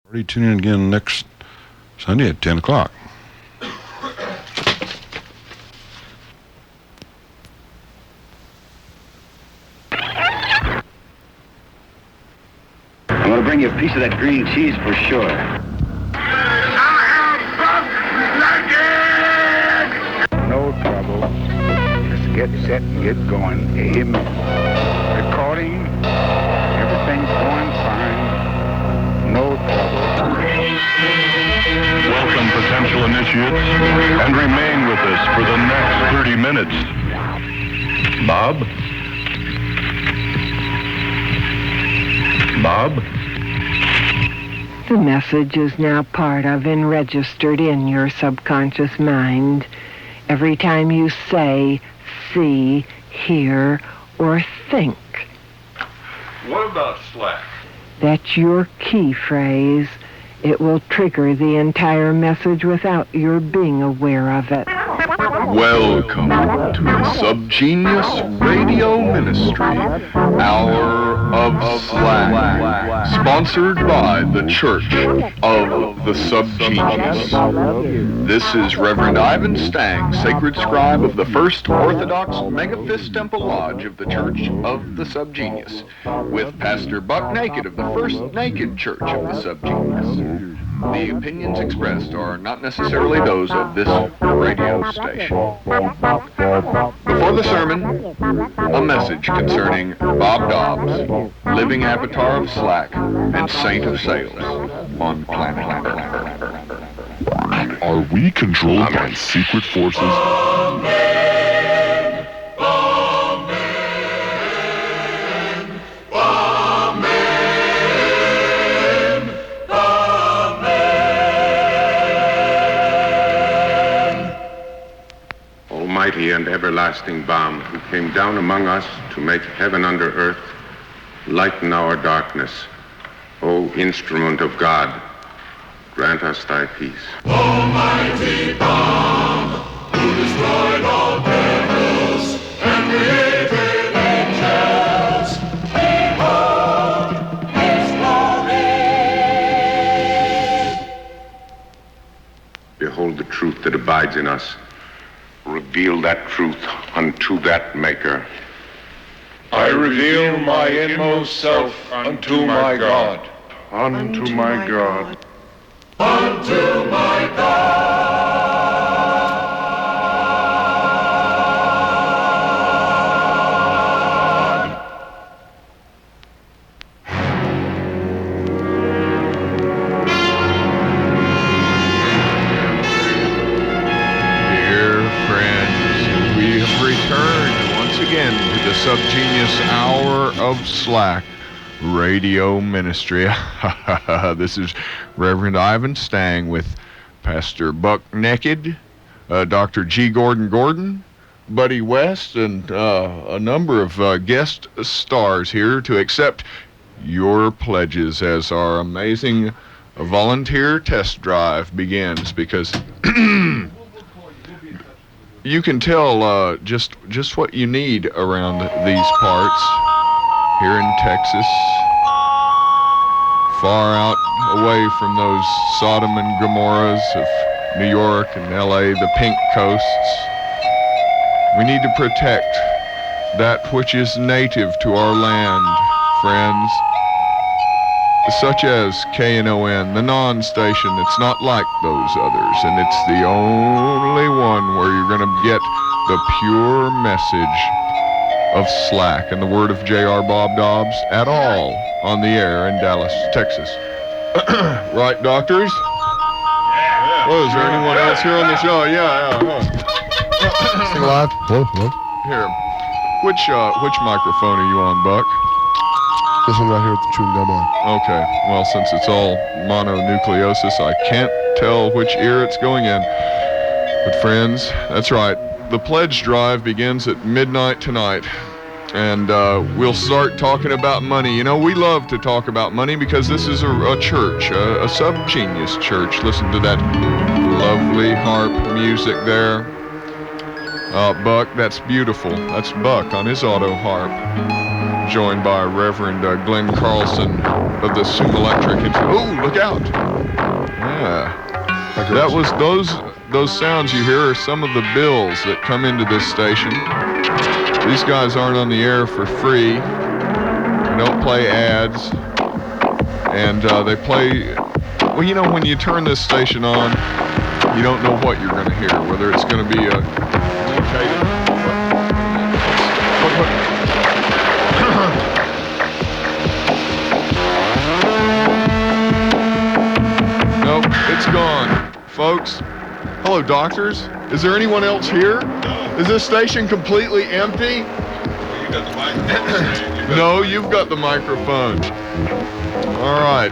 Already tune in again next Sunday at 10 o'clock. I'm going to bring you a piece of that green cheese for sure. No trouble. Just get set and get going. Amen. Recording. Everything's going fine. No trouble. Welcome, potential initiates, and remain with us for the next 30 minutes. Bob? Bob? The message is now part of and registered in your subconscious mind. Every time you say, see, hear, or think. What about Slack? That's your key phrase. It will trigger the entire message without your being aware of it. Welcome to the Subgenius Radio Ministry, Hour of Slack, sponsored by the Church of the Subgenius. This is Reverend Ivan Stang, Sacred Scribe of the First Orthodox Megaphist Temple Lodge of the Church of the Subgenius, with Pastor Buck Naked of the First Naked Church of the Subgenius. The opinions expressed are not necessarily those of this radio station. Before the sermon, a message concerning Bob Dobbs, living avatar of Slack and saint of sales on planet Earth. Are we controlled by secret forces? Almighty and everlasting balm, who came down among us to make heaven under earth, lighten our darkness. O instrument of God, grant us thy peace. Almighty balm, who destroyed all devils and created angels, behold his glory. Behold the truth that abides in us. Reveal that truth unto that maker. I reveal my inmost self unto my God. Unto my God. Unto my God. The Subgenius Hour of Slack Radio Ministry. This is Reverend Ivan Stang with Pastor Buck Naked, Dr. G. Gordon, Buddy West, and a number of guest stars here to accept your pledges as our amazing volunteer test drive begins, because you can tell just what you need around these parts here in Texas, far out away from those Sodom and Gomorrahs of New York and LA, the pink coasts. We need to protect that which is native to our land, friends, such as KNON, the non-station. It's not like those others, and it's the only one where you're going to get the pure message of Slack and the word of J.R. Bob Dobbs at all on the air in Dallas, Texas. Right, doctors? Yeah. Well, is there anyone else here on the show? Yeah. Sing live. Hello. Here. Which microphone are you on, Buck? This one right here with the chewing gum on. Okay, well, since it's all mononucleosis, I can't tell which ear it's going in. But friends, that's right. The pledge drive begins at midnight tonight. And we'll start talking about money. You know, we love to talk about money because this is a church, a Subgenius church. Listen to that lovely harp music there. Buck, that's beautiful. That's Buck on his auto harp. joined by Reverend Glenn Carlson of the Sume Electric. Oh, look out! Yeah, that was those sounds you hear are some of the bills that come into this station. These guys aren't on the air for free. They don't play ads, and they play. Well, you know, when you turn this station on, you don't know what you're going to hear. Whether it's going to be a Nope, it's gone, folks. Hello, doctors. Is there anyone else here? Is this station completely empty? Well, you got the microphone. No, you've got the microphone. All right.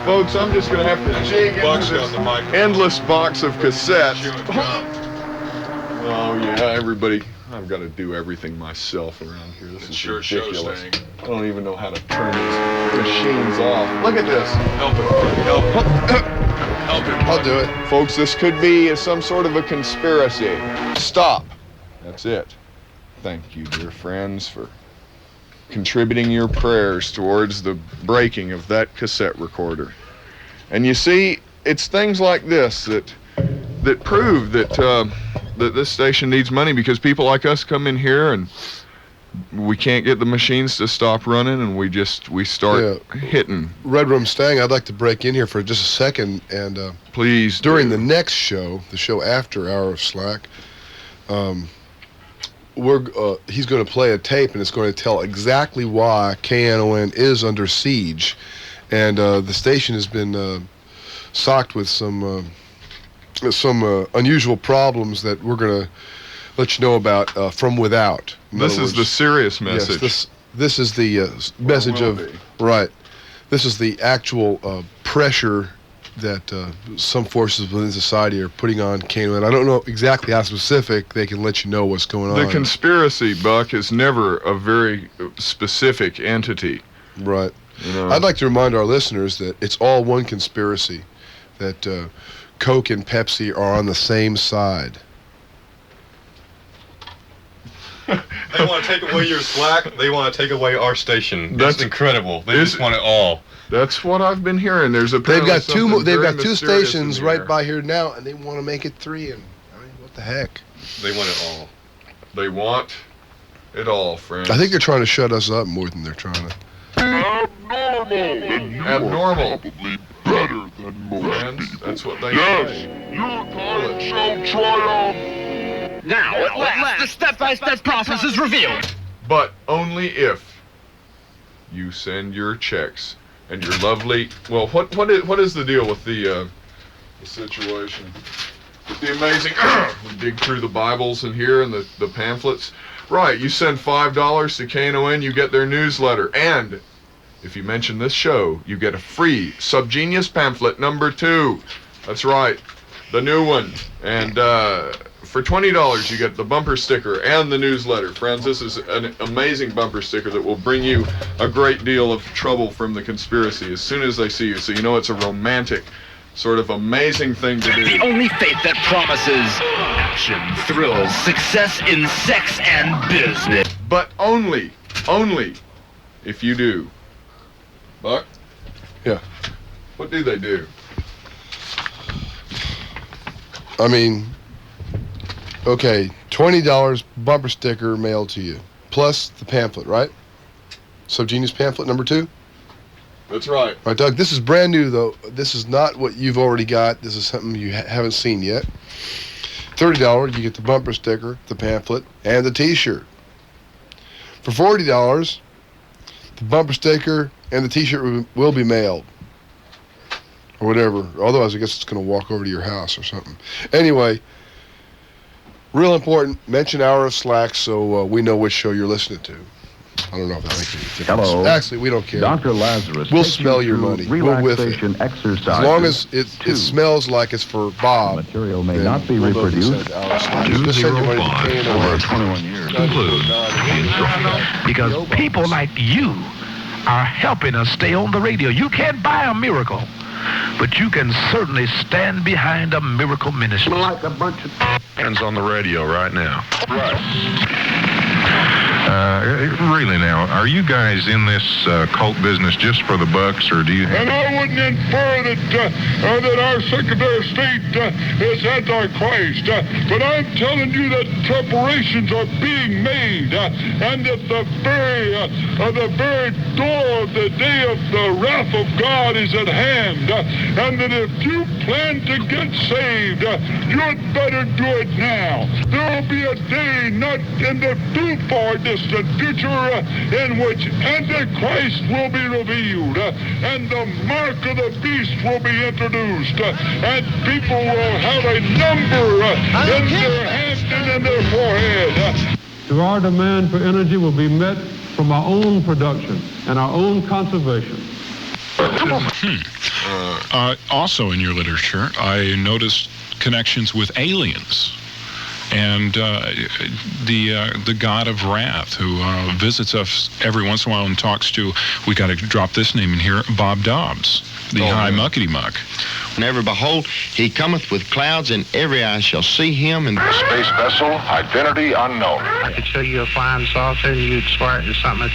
Folks, I'm just going to have to dig into this endless box of cassettes. Oh, yeah, everybody. I've got to do everything myself around here. This is ridiculous. I don't even know how to turn these machines off. Look at this. Help him. Help him. I'll do it. Folks, this could be some sort of a conspiracy. Stop. That's it. Thank you, dear friends, for contributing your prayers towards the breaking of that cassette recorder. And you see, it's things like this that prove that that this station needs money, because people like us come in here and we can't get the machines to stop running, and we start hitting. Red Room Stang, I'd like to break in here for just a second, and please during the next show, the show after Hour of Slack, he's going to play a tape, and it's going to tell exactly why KNON is under siege, and the station has been socked with some unusual problems that we're going to let you know about from without. This is the serious message. Yes, this is the message of right. This is the actual pressure that some forces within society are putting on KNON. I don't know exactly how specific they can let you know what's going on. The conspiracy, Buck, is never a very specific entity. Right. You know? I'd like to remind our listeners that it's all one conspiracy, that Coke and Pepsi are on the same side. They want to take away your slack. They want to take away our station. That's incredible. They just want it all. That's what I've been hearing. There's They've got two stations right by here now, and they want to make it three. And I mean, what the heck? They want it all. They want it all, friends. I think they're trying to shut us up more than they're trying to. Abnormal. Probably better than most Friends, people. that's what they Yes, say. your talent show triumph. Now, at last, the step-by-step process is revealed. But only if you send your checks and your lovely. Well, what is the deal with the situation? With the amazing. We dig through the Bibles in here and the pamphlets. Right, you send $5 to KNON, you get their newsletter, and if you mention this show, you get a free Subgenius pamphlet number 2. That's right, the new one. And for $20, you get the bumper sticker and the newsletter. Friends, this is an amazing bumper sticker that will bring you a great deal of trouble from the conspiracy as soon as they see you. So you know it's a romantic, sort of amazing thing to do. The only faith that promises action, thrills, success in sex and business. But only if you do. Buck? Yeah. What do they do? I mean, okay, $20 bumper sticker mailed to you, plus the pamphlet, right? Subgenius pamphlet number 2? That's right. All right, Doug, this is brand new, though. This is not what you've already got. This is something you haven't seen yet. $30, you get the bumper sticker, the pamphlet, and the T-shirt. For $40, the bumper sticker and the T-shirt will be mailed. Or whatever. Otherwise, I guess it's going to walk over to your house or something. Anyway, real important, mention Hour of Slack so we know which show you're listening to. I don't know if that makes any difference. Hello. Actually, we don't care. Dr. Lazarus. We'll smell your money. We'll whiff it. Exercises. As long as it smells like it's for Bob. Material may not be reproduced. 205 over 21 years. Because people like you are helping us stay on the radio. You can't buy a miracle, but you can certainly stand behind a miracle ministry. Like a bunch of Hands on the radio right now. Right. Really now, are you guys in this cult business just for the bucks, or do you have... And I wouldn't infer that our Secretary of State is Antichrist, but I'm telling you that preparations are being made, and that the very door of the day of the wrath of God is at hand, and that if you plan to get saved, you'd better do it now. There will be a day not in the too far distant future in which Antichrist will be revealed, and the mark of the beast will be introduced, and people will have a number in their hand and in their forehead. So our demand for energy will be met from our own production and our own conservation. Also in your literature, I noticed connections with aliens and the god of wrath who visits us every once in a while and talks to, we got to drop this name in here, Bob Dobbs, the high muckety-muck. Whenever behold, he cometh with clouds, and every eye shall see him. And space vessel, identity unknown. I could show you a flying saucer, and you'd swear it was something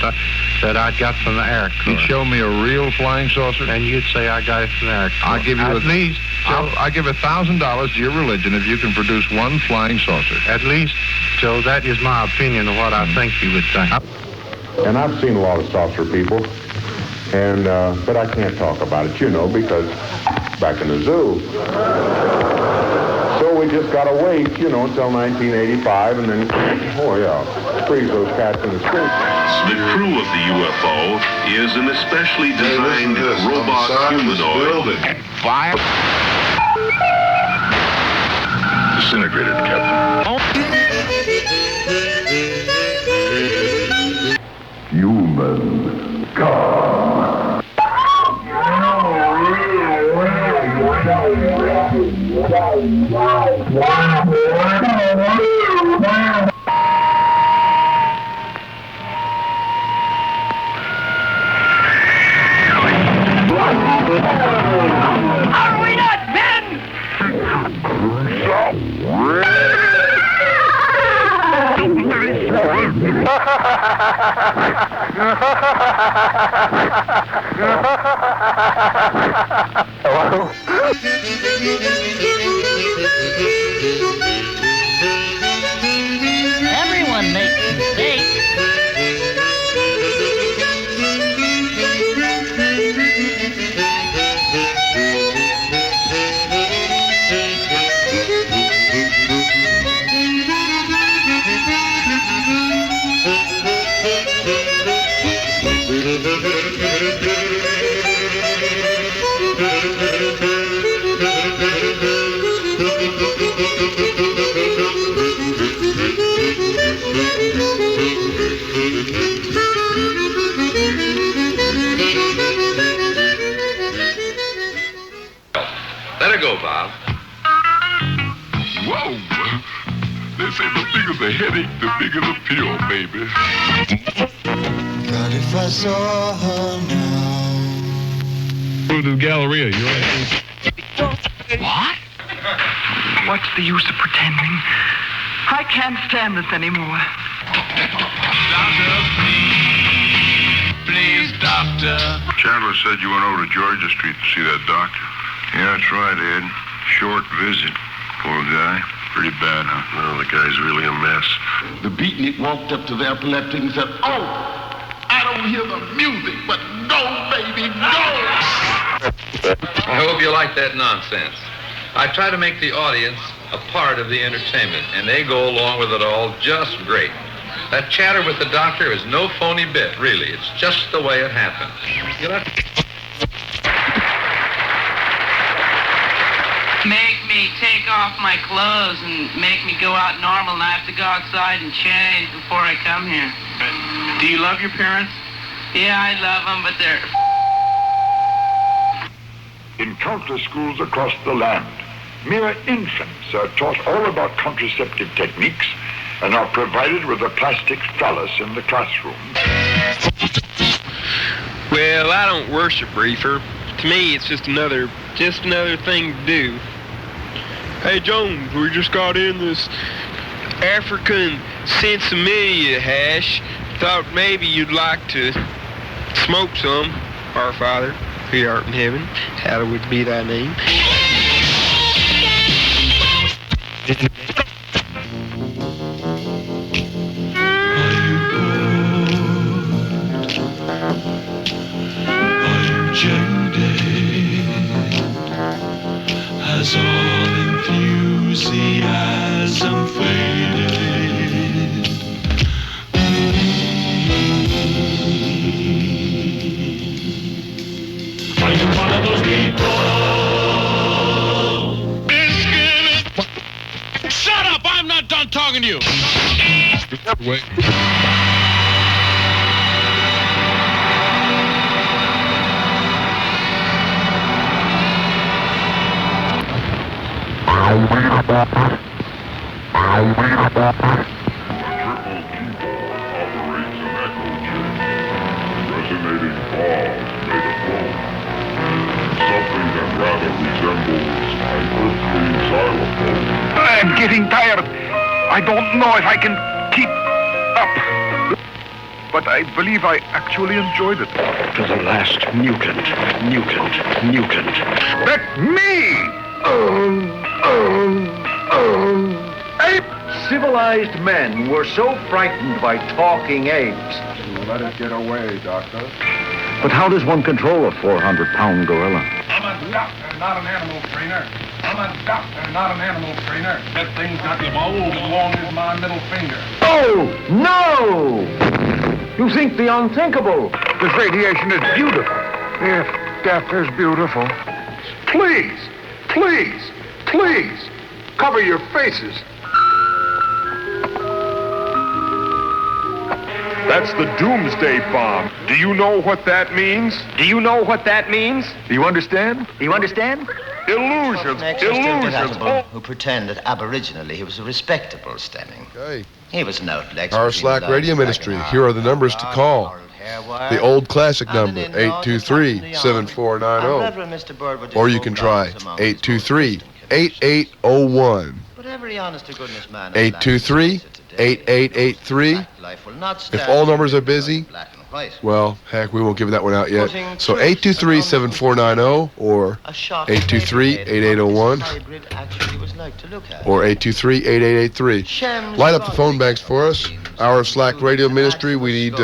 that I got from the Air Corps. You'd show me a real flying saucer? And you'd say I got it from the Air Corps. I'll give you I'll give $1,000 to your religion if you can produce one flying saucer. At least, Joe, that is my opinion of what I think you would think. And I've seen a lot of saucer people, and but I can't talk about it, because back in the zoo. So we just gotta wait, until 1985, and then, freeze those cats in the street. The crew of the UFO is an especially designed robot humanoid. Fire. Disintegrated, Captain. Human, come. Are we not men? Hello? Everyone makes mistakes. Let her go, Bob. Whoa! They say the bigger the headache, the bigger the pill, baby. But if I saw her now. Go to the Galleria, you're right. What? What's the use of pretending? I can't stand this anymore. Doctor, please, doctor. Chandler said you went over to Georgia Street to see that doctor. Yeah, that's right, Ed. Short visit. Poor guy. Pretty bad, huh? Well, the guy's really a mess. The beatnik walked up to the epileptic and said, "Oh, I don't hear the music, but go, baby, go!" I hope you like that nonsense. I try to make the audience a part of the entertainment, and they go along with it all just great. That chatter with the doctor is no phony bit, really. It's just the way it happened. Make me take off my clothes and make me go out normal, and I have to go outside and change before I come here. Do you love your parents? Yeah, I love them, but they're... In countless schools across the land, mere infants are taught all about contraceptive techniques and are provided with a plastic phallus in the classroom. Well, I don't worship reefer. To me, it's just another thing to do. Hey, Jones, we just got in this African Sensimilia hash. Thought maybe you'd like to smoke some. Our Father, who art in heaven, hallowed be thy name. Has all enthusiasm faded? Are you one of those people? Shut up! I'm not done talking to you! Wait. Resonating pause made of bone. Something that rather resembles my earthly xylophone. I'm getting tired. I don't know if I can keep up. But I believe I actually enjoyed it. To the last mutant. That's me! Ape! Civilized men were so frightened by talking apes. Let it get away, Doctor. But how does one control a 400-pound gorilla? I'm a doctor, not an animal trainer. That thing's got the mold as long as my middle finger. Oh, no! You think the unthinkable. This radiation is beautiful. If death is beautiful. Please, cover your faces. That's the doomsday bomb. Do you know what that means? Do you understand? Illusions. Who pretended aboriginally he was aboriginally stemming. Okay. He was an outlet. Our Slack Radio Ministry. Here are the numbers to call. The old classic number, 823-7490. Or you can try 823-8801. 823-8883. If all numbers are busy, well, heck, we won't give that one out yet. So 823-7490 or 823-8801 or 823-8883. Light up the phone banks for us. Our Slack Radio Ministry, we need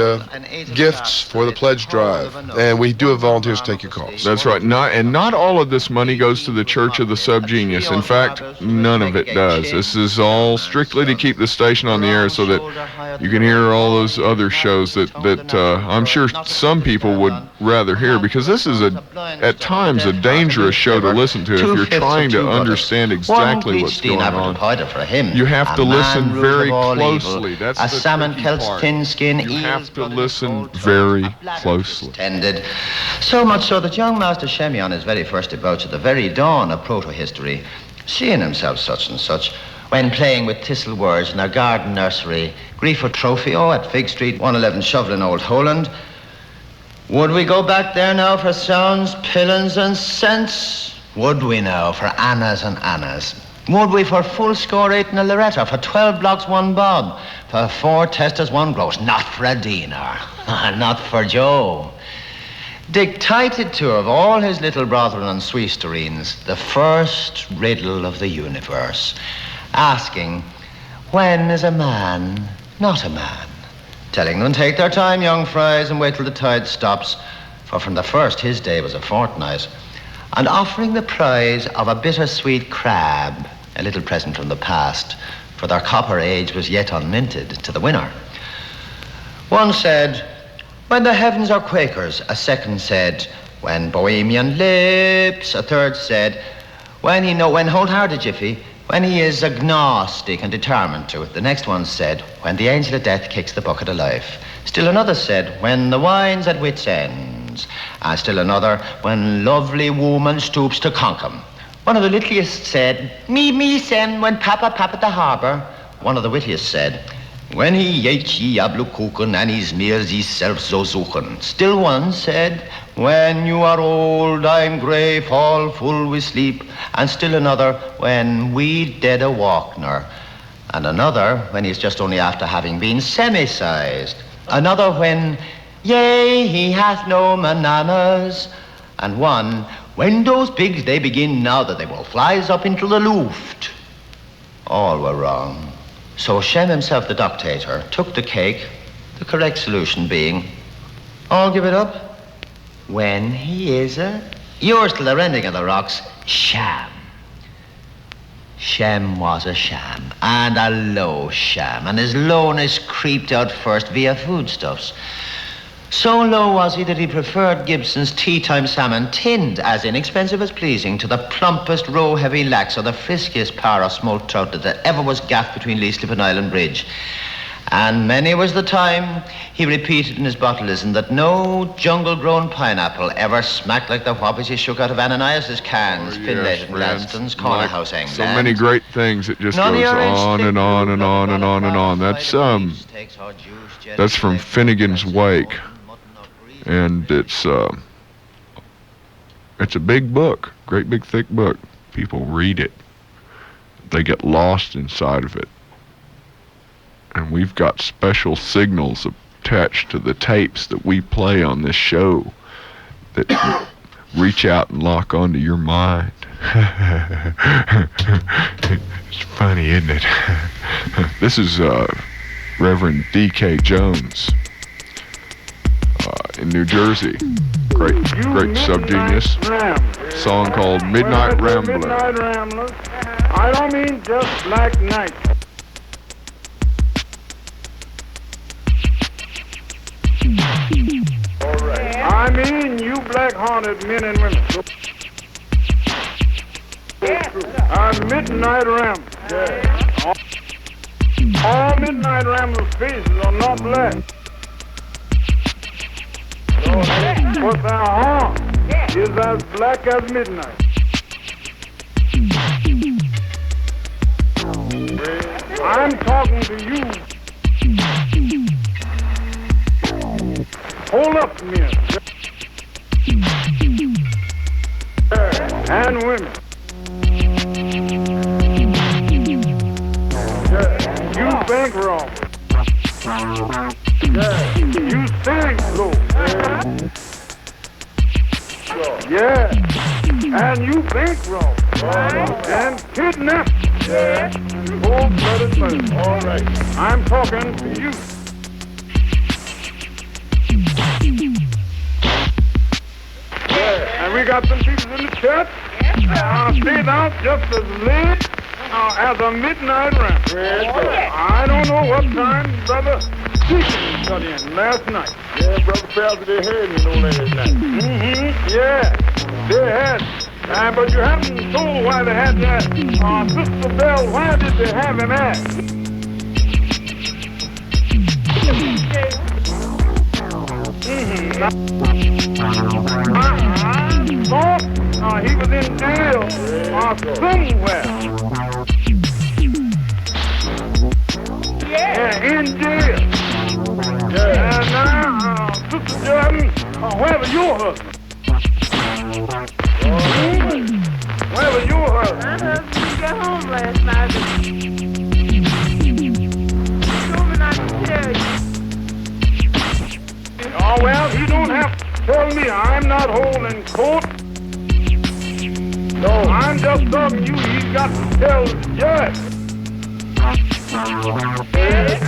gifts for the pledge drive. And we do have volunteers to take your calls. That's right. Not all of this money goes to the Church of the Subgenius. In fact, none of it does. This is all strictly to keep the station on the air so that you can hear all those other shows that I'm sure some people would rather hear, because this is at times a dangerous show to listen to if you're trying to understand exactly what's going on. You have to listen very closely. That's the salmon tricky kelp's part. thin skin. You have to listen very closely. Tended. So much so that young Master Shemi on his very first approach at the very dawn of proto-history, seeing himself such and such, when playing with thistle words in our garden nursery, Grifo Trofeo at Fig Street, 111 Shovelin, Old Holland. Would we go back there now for sounds, pillins and cents? Would we now for annas and annas? Would we for full score 8 in a Loretta, for 12 blocks 1 bob, for 4 testers 1 gross? Not for a dinar, not for Joe. Dictated to of all his little brethren and sweesterines the first riddle of the universe, asking, when is a man not a man? Telling them take their time, young fries, and wait till the tide stops, for from the first his day was a fortnight, and offering the prize of a bittersweet crab, a little present from the past, for their copper age was yet unminted, to the winner. One said, when the heavens are Quakers. A second said, when Bohemian lips. A third said, when hold hard a jiffy, when he is agnostic and determined to it. The next one said, when the angel of death kicks the bucket of life. Still another said, when the wine's at wit's ends. And still another, when lovely woman stoops to conk 'em. One of the littlest said, me sen, when papa at the harbor. One of the wittiest said, when he eet ye ablukuchen and his meals ye self so suchen. Still one said, when you are old, I'm grey, fall full with sleep. And still another, when we dead a walkner. And another, when he's just only after having been semi-sized. Another when, yea, he hath no bananas. And one, when those pigs they begin now that they will flies up into the Luft. All were wrong. So Shem himself, the dictator, took the cake, the correct solution being, all give it up. When he is yours till the rending of the rocks, sham. Shem was a sham, and a low sham, and his lowness creeped out first via foodstuffs. So low was he that he preferred Gibson's tea-time salmon, tinned as inexpensive as pleasing, to the plumpest roe-heavy lax or the friskiest par of smoked trout that ever was gaffed between Leeslip and Island Bridge. And many was the time he repeated in his botulism that no jungle-grown pineapple ever smacked like the whoppers he shook out of Ananias's cans, Finlay's and Gladstone's corner house, England. So many great things. It just goes on and on and on and on and on. That's from Finnegan's Wake, and it's a big book, great big thick book. People read it. They get lost inside of it. And we've got special signals attached to the tapes that we play on this show that reach out and lock onto your mind. It's funny, isn't it? This is Reverend D.K. Jones in New Jersey. Great Subgenius. Song called Midnight Rambler. Midnight Ramblers. I don't mean just black night. All right. I mean you black-hearted men and women. Midnight Ramblers. Yeah. All Midnight Ramblers' faces are not black. But their heart is as black as midnight. I'm talking to you. Hold up, men and women. You bank robbers. You think low. Yeah. And you bank robbers. And kidnap. Yeah. Cold-blooded murder. All right. I'm talking to you. And we got some people in the church stayed out just as late as a midnight ramp. I don't know what time Brother Deacon got in last night. Yeah, Brother Pastor, they had me last night. Yeah, they had. But you haven't told why they had that. Sister Bell, why did they have him at? He was in jail somewhere. Yeah, in jail. Yeah. And now, Sister Jordan, where was your husband? Where was your husband? My husband didn't get home last night. He told me not to tell you. Oh, well, he don't have to tell me. I'm not holding court. No, I'm just talking to you. He's got to tell the judge.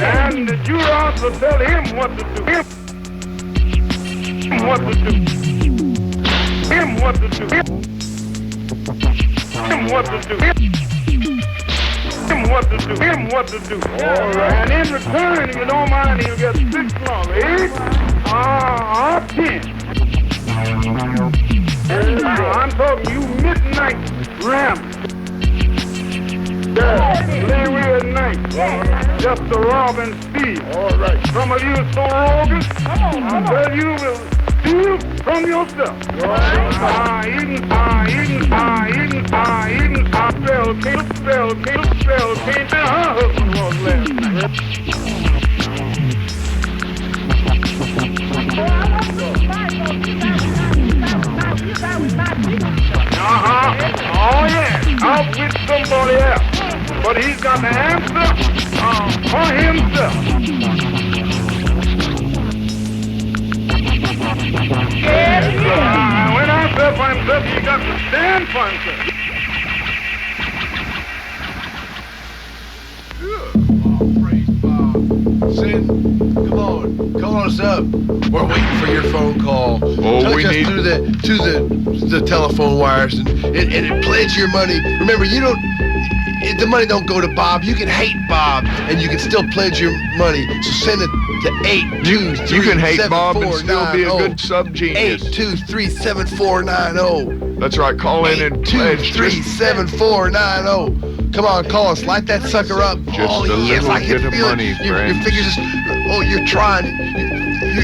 And the jurors will tell him what to do. Him what to do. Him what to do. Him what to do. Him what to do. Him what to do. All right. And in return, if you don't mind, he'll get 6 months, 8 or 10. I'm talking you midnight ramp. Lay away at night. Just to rob and steal. All right. Some of you are so roguish that you will steal from yourself. Eating, spell, can't tell her husband was last night. Oh, yeah. Out with somebody else. But he's got the answer for himself. When I said for himself, you got to stand for himself. Sin, come on, call us up. We're waiting for your phone call. Oh, Touch we us need through the telephone wires and pledge your money. Remember, the money don't go to Bob. You can hate Bob and you can still pledge your money. So send it to 823. You can hate Bob and still be a good subgenius. 823-7490. That's right. Call in and pledge. 823-7490. Come on, call us. Light that sucker up. Just a little bit of money, friends. Your fingers just, you're trying.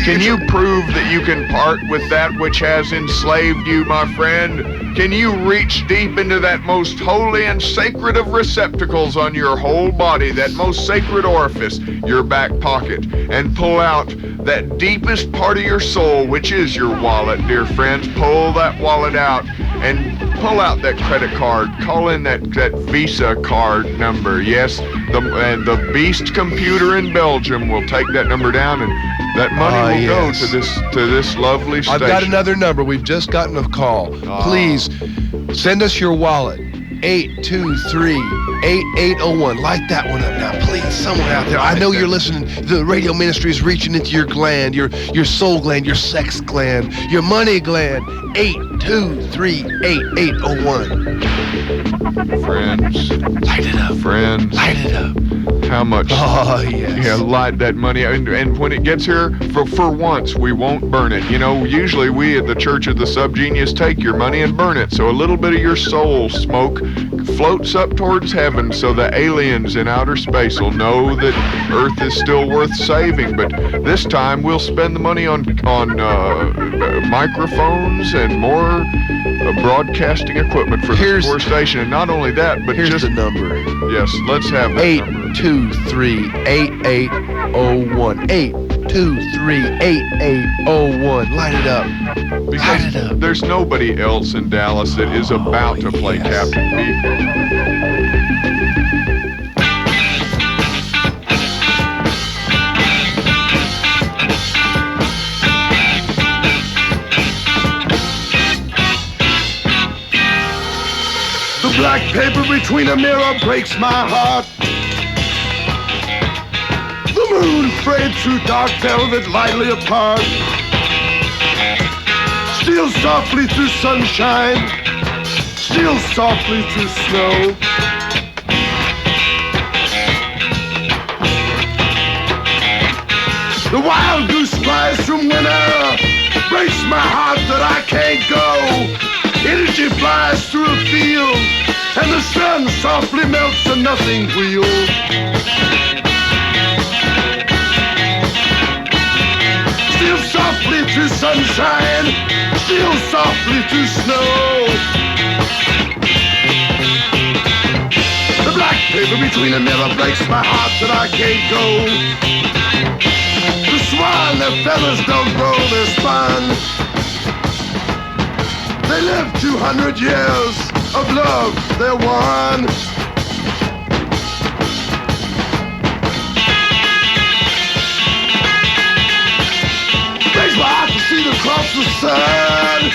Can you prove that you can part with that which has enslaved you, my friend? Can you reach deep into that most holy and sacred of receptacles on your whole body, that most sacred orifice, your back pocket, and pull out that deepest part of your soul, which is your wallet, dear friends? Pull that wallet out and pull out that credit card. Call in that Visa card number. Yes, the Beast computer in Belgium will take that number down, and that money will go to this lovely station. I've got another number. We've just gotten a call. Please send us your wallet. 823-8801. Light that one up now, please. Someone out there. I know you're listening. The radio ministry is reaching into your gland, your soul gland, your sex gland, your money gland. 823-8801. Friends. Light it up. Friends. Light it up. How much? Oh, yes. Yeah, light that money. And when it gets here, for once, we won't burn it. You know, usually we at the Church of the Subgenius take your money and burn it. So a little bit of your soul smoke floats up towards heaven so the aliens in outer space will know that Earth is still worth saving. But this time we'll spend the money on microphones and more broadcasting equipment for the poor station. And not only that, but here's just the number. Yes, let's have that number. 823-8801. 823-8801. Light it up. Because there's nobody else in Dallas that is about to play Captain Beef. The black paper between a mirror breaks my heart. The moon frayed through dark velvet lightly apart. Steal softly through sunshine. Steal softly through snow. The wild goose flies from winter. Breaks my heart that I can't go. Energy flies through a field, and the sun softly melts a nothing wheel. Steal softly through sunshine, steal softly through snow. The black paper between a mirror breaks my heart that I can't go. The swan, their feathers don't grow their spine. They live 200 years of love, they're one. Breaks my heart to see them cross the sun.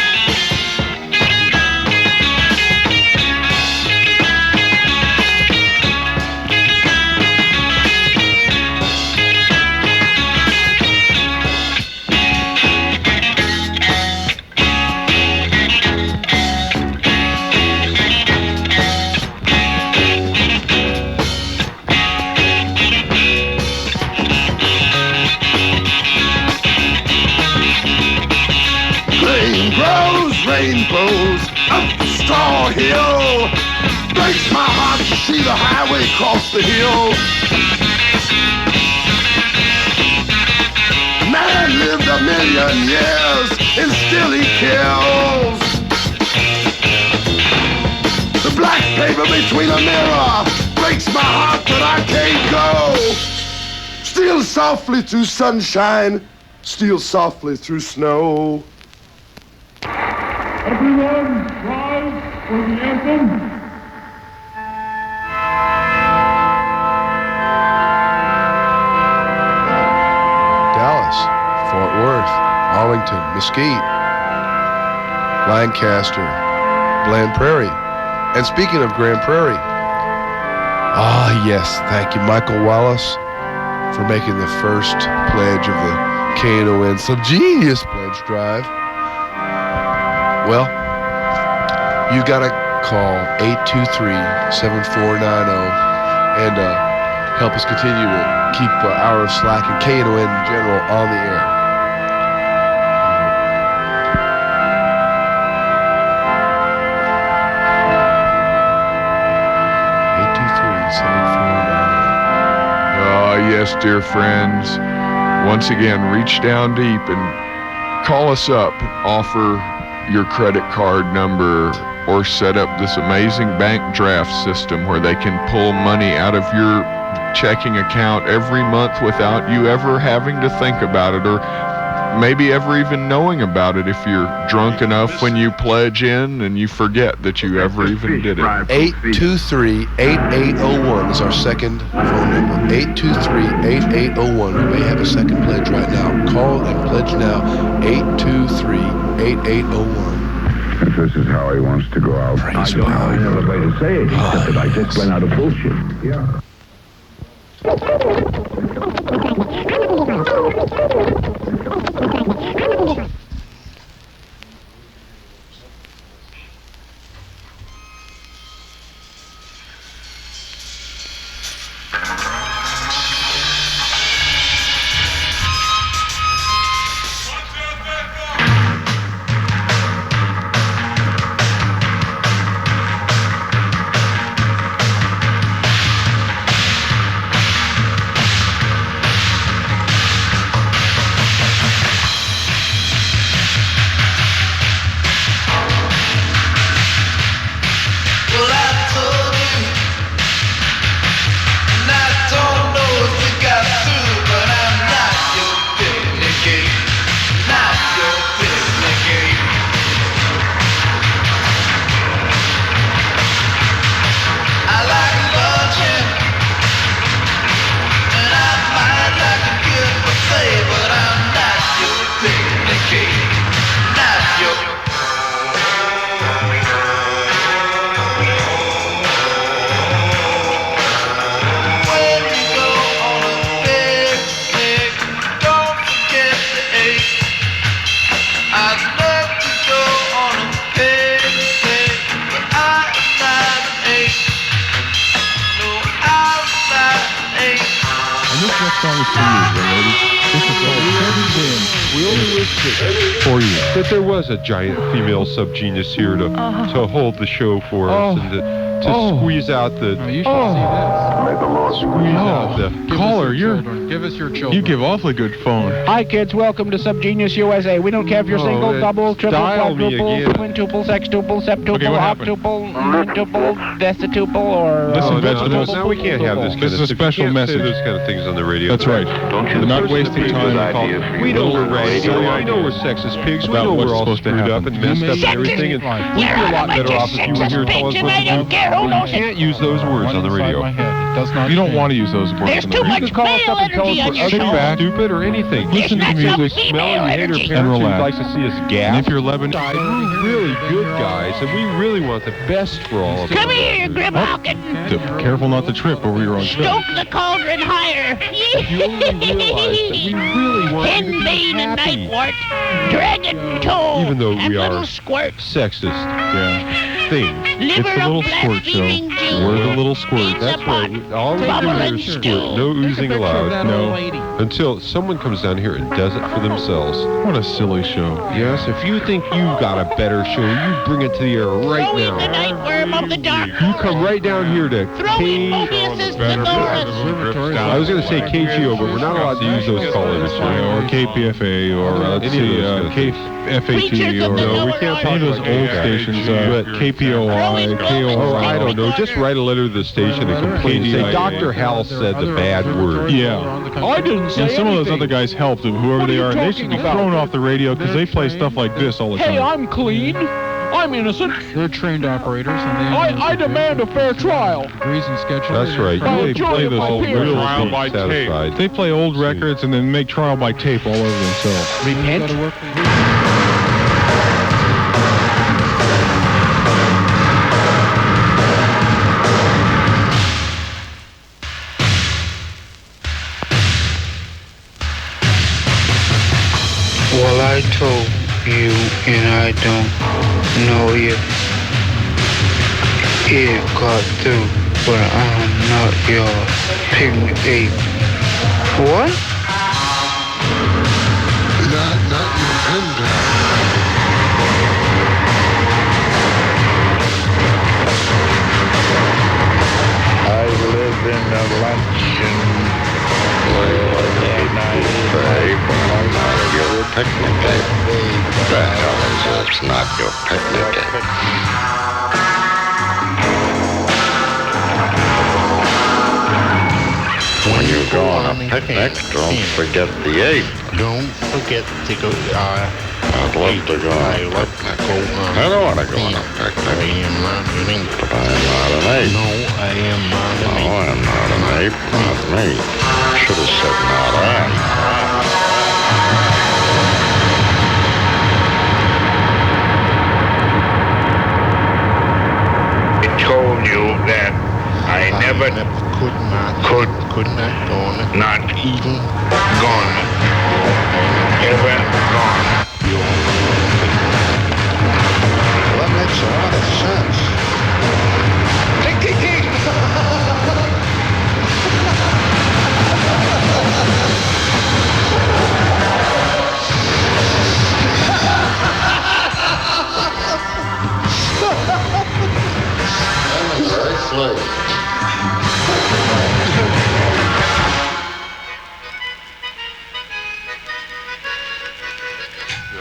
Rainbows up the straw hill. Breaks my heart to see the highway cross the hill. Man lived 1,000,000 years and still he kills. The black paper between a mirror breaks my heart that I can't go. Steal softly through sunshine, steal softly through snow. Everyone, rise for the anthem. Dallas, Fort Worth, Arlington, Mesquite, Lancaster, Grand Prairie. And speaking of Grand Prairie, yes, thank you, Michael Wallace, for making the first pledge of the KNON Subgenius Pledge Drive. Well, you got to call 823-7490 and help us continue to keep Hour of Slack and KNON in general on the air. Yes, dear friends. Once again, reach down deep and call us up, offer your credit card number, or set up this amazing bank draft system where they can pull money out of your checking account every month without you ever having to think about it, or maybe ever even knowing about it if you're drunk enough when you pledge in and you forget that you ever even did it. 823-8801 is our second phone number. 823-8801. We may have a second pledge right now. Call and pledge now. 823-8801. If this is how he wants to go out, I don't know any other way to say it, except that I just went out of bullshit. Yeah. That there was a giant female subgenius here to hold the show for us and to squeeze out the caller. Give us your children. You give awfully good phone. Hi kids, welcome to Subgenius USA. We don't care if you're single, double, triple, quadruple, quintuple, sextuple, septuple, octuple, quintuple, decituple, or listen, vegetables. Now we can't have this. This is a special message. Say those kind of things on the radio. That's right. We're not wasting time. We know we're radio. We know we're sexist pigs. We know we're all screwed up and messed up and everything. And we'd be a lot better off if you were here telling us what to do. You can't use those words on the radio. You don't want to use those words. There's too much male energy on your show. Stupid or anything. Listen to music. Smell and hate our parents who'd like to see us gas. And if you're Lebanon, we're really good guys, and we really want the best for all of us. Come here, Grim Hawkins. Careful not to trip over your own show. Stoke the cauldron higher. If you only realize that we really want you to be Henbane and happy. Nightwort, Dragon Toe, Even though and we are Little Squirt. sexist thing. It's the Little Squirt Show. We're the Little Squirt. That's right. All we do here is squirt. No oozing allowed. No. Until someone comes down here and does it for themselves. What a silly show. Yes, if you think you've got a better show, you bring it to the air right Throwing the now. nightworm of the dark. You come right down here to Throwing Mobius's thesaurus. I was going to say KGO, but we're not allowed to use those callers. Or KPFA, or let's see, KFAT, or no, we can't talk any of those about old that. stations, KPOI, KOR. I don't know. Just write a letter to the station and complain. Say, Dr. Hal said the bad word. Yeah. I didn't say And some of those anything. other guys helped, whoever they are, and they should be thrown off the radio because they play stuff like this all the time. Hey, I'm clean. I'm innocent. They're trained operators, and they I demand a fair trial. Agrees and schedule. That's right. They play this old trial by tape. They play old records and then make trial by tape all over themselves. Repent. Well, I told you, and I don't know you. It got through, but I'm not your pygmy ape. What? Not your pen pal. I live in a mansion where Your picnic ape. The hell is this? Not your picnic ape. When you go on a picnic, don't forget the ape. Don't forget to go. I'd love to go on a picnic. I don't want to go on a picnic. I am not an ape. But I am not an ape. No, I am not an ape. No, I'm not an ape. Not me. Should have said not I. I told you that I never could not even gone ever gone. Well, that makes a lot of sense. Very slick.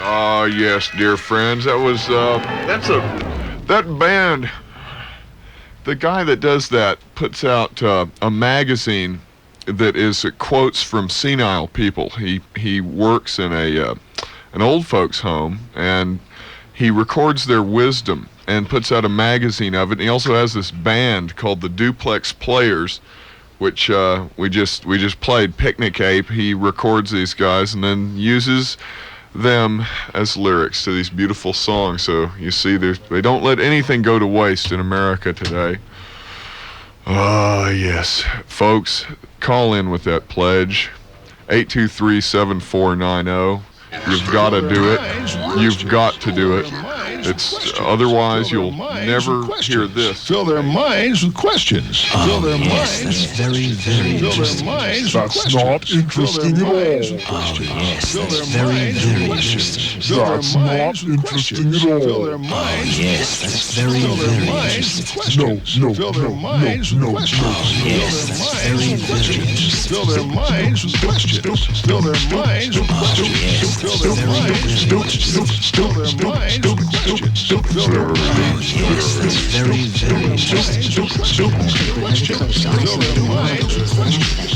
Ah, yes, dear friends. That was, that band, the guy that does that puts out a magazine that is quotes from senile people. He works in an old folks' home, and he records their wisdom and puts out a magazine of it. And he also has this band called the Duplex Players, which we just played. Picnic Ape. He records these guys and then uses them as lyrics to these beautiful songs. So you see, they don't let anything go to waste in America today. Ah, yes. Folks, call in with that pledge. 823-7490. You've got to do it. You've got to do it. It's otherwise you'll never hear this. Fill their minds with questions. Fill their minds. That's very, very interesting. That's not interesting at all. Oh, yes, that's very, very interesting. That's not interesting at all. Oh, yes, that's very, very interesting. No. Fill their minds with questions. Oh, yes, that's very, very interesting. Fill their minds with questions. Fill their minds with questions. Fill their minds with questions. Fill their minds with questions. Oh, yes, that's very, very interesting.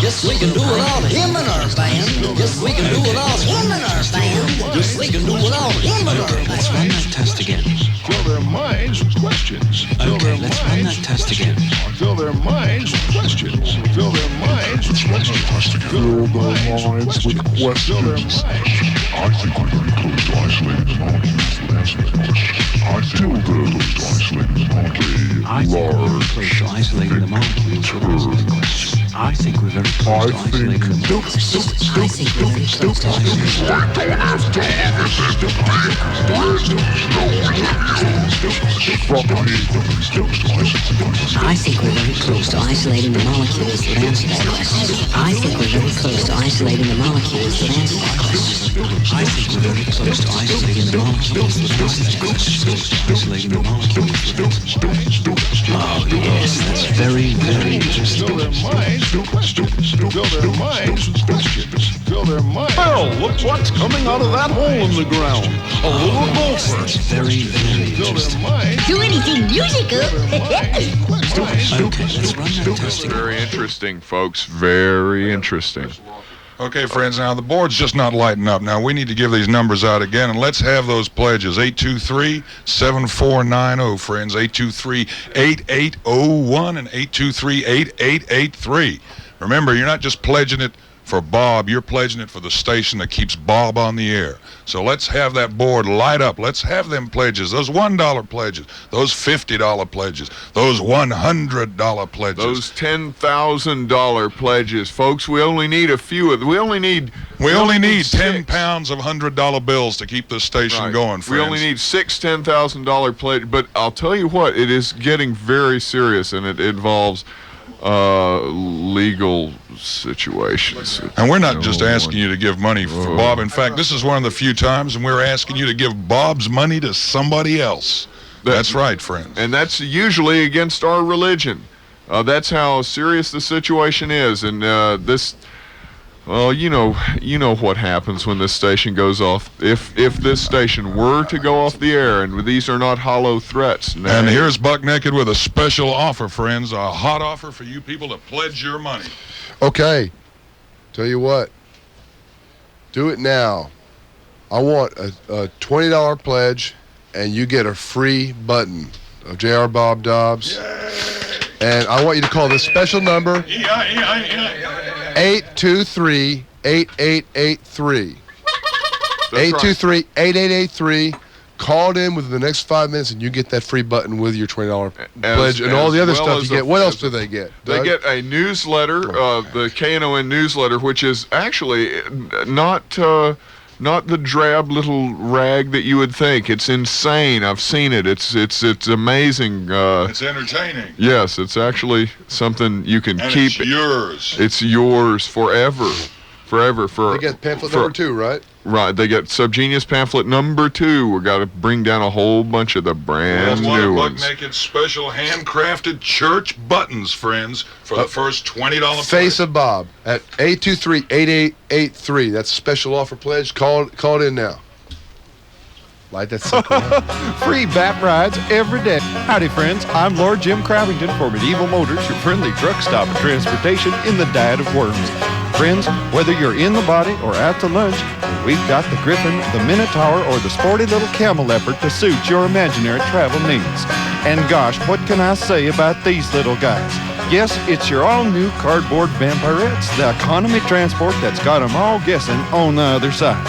Yes, we can do without him in our band. Yes, we can do without him in our band. Yes, we can do without him in our band. Let's run that test again. Fill their minds with questions. Okay, let's run that test again. Fill their minds with questions. Fill their minds with questions. Fill their minds with questions. I think we're very close to isolating the molecules that answer that question. I think we're very close to isolating the molecules. I think we're very close to isolating the molecules that answer the question. I think we're very close to isolating the molecules. I think we're very close to isolating the I think we're very close to isolating the molecules that answer that question. I think we're very close to isolating the molecules that answer that question. I think we're very close to isolating the molecules that answer that question. Isolating the molecules that answer that question. Oh, yes, that's very, very interesting. Fill their minds with questions. Fill their minds with questions. Fill their minds. Well, look what's coming out of that hole in the ground. A little gopher. That's very, very interesting. Do anything musical. Okay, let's run that test again. Very interesting, folks. Very interesting. Okay, friends, now the board's just not lighting up. Now, we need to give these numbers out again, and let's have those pledges. 823-7490, friends. 823-8801 and 823-8883. Remember, you're not just pledging it for Bob. You're pledging it for the station that keeps Bob on the air. So let's have that board light up. Let's have them pledges, those $1 pledges, those $50 pledges, those $100 pledges. Those $10,000 pledges. Folks, we only need a few of them. We only need 10 pounds of $100 bills to keep this station going, friends. We only need 6 $10,000 pledges. But I'll tell you what, it is getting very serious, and it involves legal situations. And we're not just asking you to give money for Bob. In fact, this is one of the few times when we're asking you to give Bob's money to somebody else. That's right, friends. And that's usually against our religion. That's how serious the situation is. And well, you know what happens when this station goes off. If this station were to go off the air, and these are not hollow threats. And here's Buck Naked with a special offer, friends, a hot offer for you people to pledge your money. Okay, tell you what, do it now. I want a $20 pledge, and you get a free button of J.R. Bob Dobbs. Yay. And I want you to call this special number. 823-8883. 823-8883. Call it in within the next 5 minutes, and you get that free button with your $20 pledge and all the other stuff you get. What else do they get, Doug? They get a newsletter, the KNON newsletter, which is actually not the drab little rag that you would think. It's insane. I've seen it. It's amazing. It's entertaining. Yes, it's actually something you can keep. It's yours. It's yours forever. Forever. They get pamphlet number 2, right? Right. They get Subgenius pamphlet number 2. We've got to bring down a whole bunch of the brand new ones. Buck Naked special handcrafted church buttons, friends, for the first $20 Face of Bob at 823-8883. That's a special offer pledge. Call it in now. Light that sucker up. Free BAP rides every day. Howdy, friends. I'm Lord Jim Cravington for Medieval Motors, your friendly truck stop and transportation in the diet of worms. Friends, whether you're in the body or out to lunch, we've got the Griffin, the Minotaur, or the sporty little camel leopard to suit your imaginary travel needs. And gosh, what can I say about these little guys? Yes, it's your all-new cardboard vampirettes, the economy transport that's got them all guessing on the other side.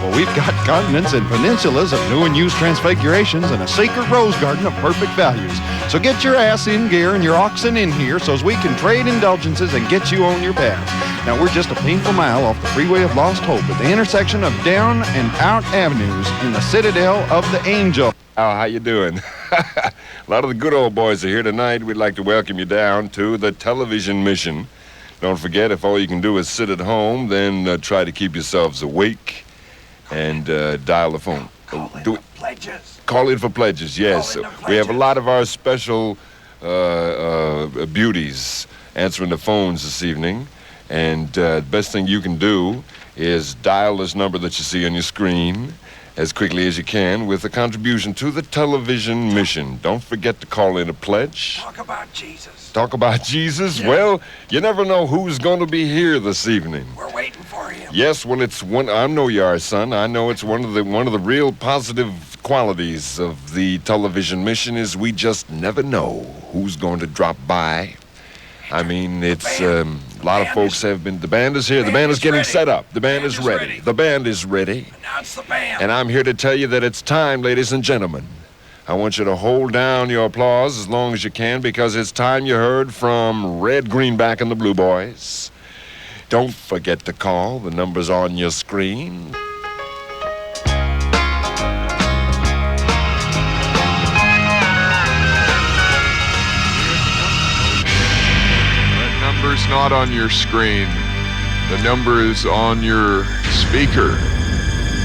Well, we've got continents and peninsulas of new and used transfigurations and a secret rose garden of perfect values. So get your ass in gear and your oxen in here so as we can trade indulgences and get you on your path. Now, we're just a painful mile off the freeway of Lost Hope at the intersection of Down and Out Avenues in the Citadel of the Angel. How you doing? A lot of the good old boys are here tonight. We'd like to welcome you down to the television mission. Don't forget, if all you can do is sit at home, then try to keep yourselves awake and dial the phone. Pledges. Call in for pledges, yes. We have a lot of our special beauties answering the phones this evening. And the best thing you can do is dial this number that you see on your screen as quickly as you can with a contribution to the television mission. Don't forget to call in a pledge. Talk about Jesus. Talk about Jesus? Yeah. Well, you never know who's going to be here this evening. We're waiting for him. Yes, well, it's one. I know you are, son. I know it's one of the real positive qualities of the television mission is we just never know who's going to drop by. I mean, it's a lot of folks have been. The band is here. The band is getting set up. The band is ready. The band is ready. Announce the band. And I'm here to tell you that it's time, ladies and gentlemen. I want you to hold down your applause as long as you can because it's time you heard from Red Greenback and the Blue Boys. Don't forget to call. The number's on your screen. Number's not on your screen. The number is on your speaker.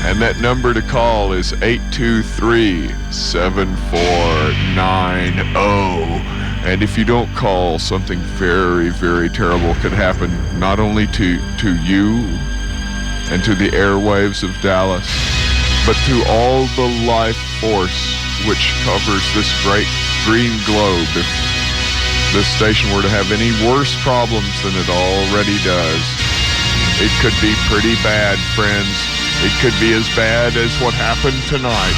And that number to call is 823-7490. And if you don't call, something very, very terrible could happen not only to you and to the airwaves of Dallas, but to all the life force which covers this great green globe. If this station were to have any worse problems than it already does. It could be pretty bad, friends. It could be as bad as what happened tonight.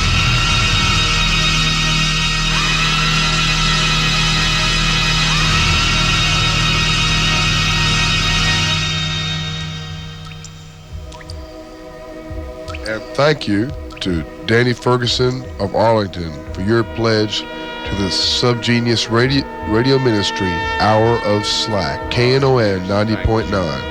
And thank you to Danny Ferguson of Arlington for your pledge to the Subgenius Radio Ministry Hour of Slack, KNON 90.9.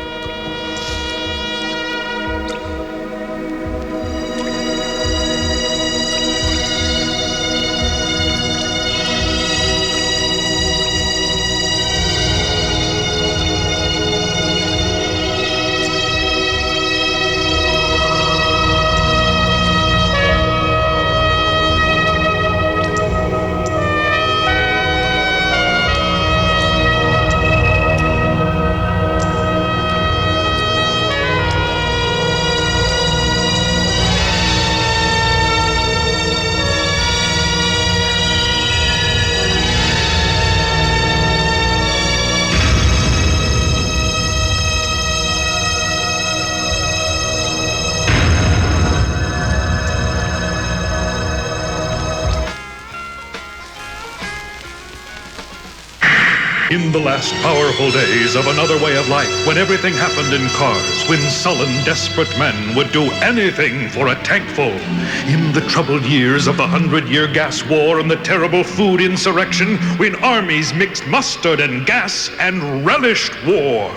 In the last powerful days of another way of life, when everything happened in cars, when sullen, desperate men would do anything for a tankful. In the troubled years of the 100-Year Gas War and the terrible food insurrection, when armies mixed mustard and gas and relished war.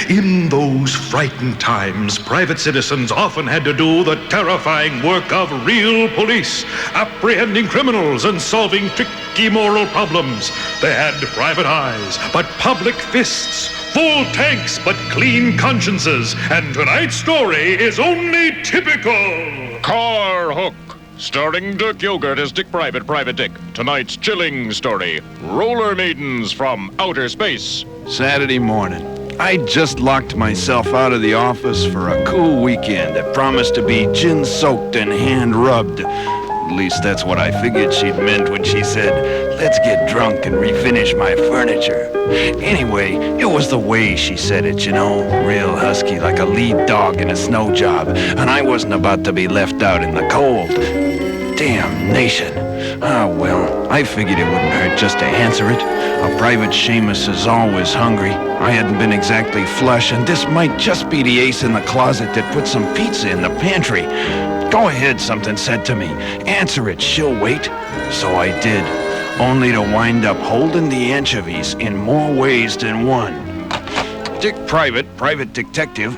In those frightened times, private citizens often had to do the terrifying work of real police, apprehending criminals and solving tricky moral problems. They had private eyes, but public fists, full tanks, but clean consciences. And tonight's story is only typical. Car Hook, starring Dirk Yogurt as Dick Private Dick. Tonight's chilling story, Roller Maidens from Outer Space. Saturday morning. I just locked myself out of the office for a cool weekend that promised to be gin-soaked and hand-rubbed. At least that's what I figured she'd meant when she said, let's get drunk and refinish my furniture. Anyway, it was the way she said it, you know, real husky, like a lead dog in a snow job, and I wasn't about to be left out in the cold. Damnation. Ah, well, I figured it wouldn't hurt just to answer it. A private Seamus is always hungry. I hadn't been exactly flush, and this might just be the ace in the closet that put some pizza in the pantry. Go ahead, something said to me. Answer it, she'll wait. So I did, only to wind up holding the anchovies in more ways than one. Dick Private Detective.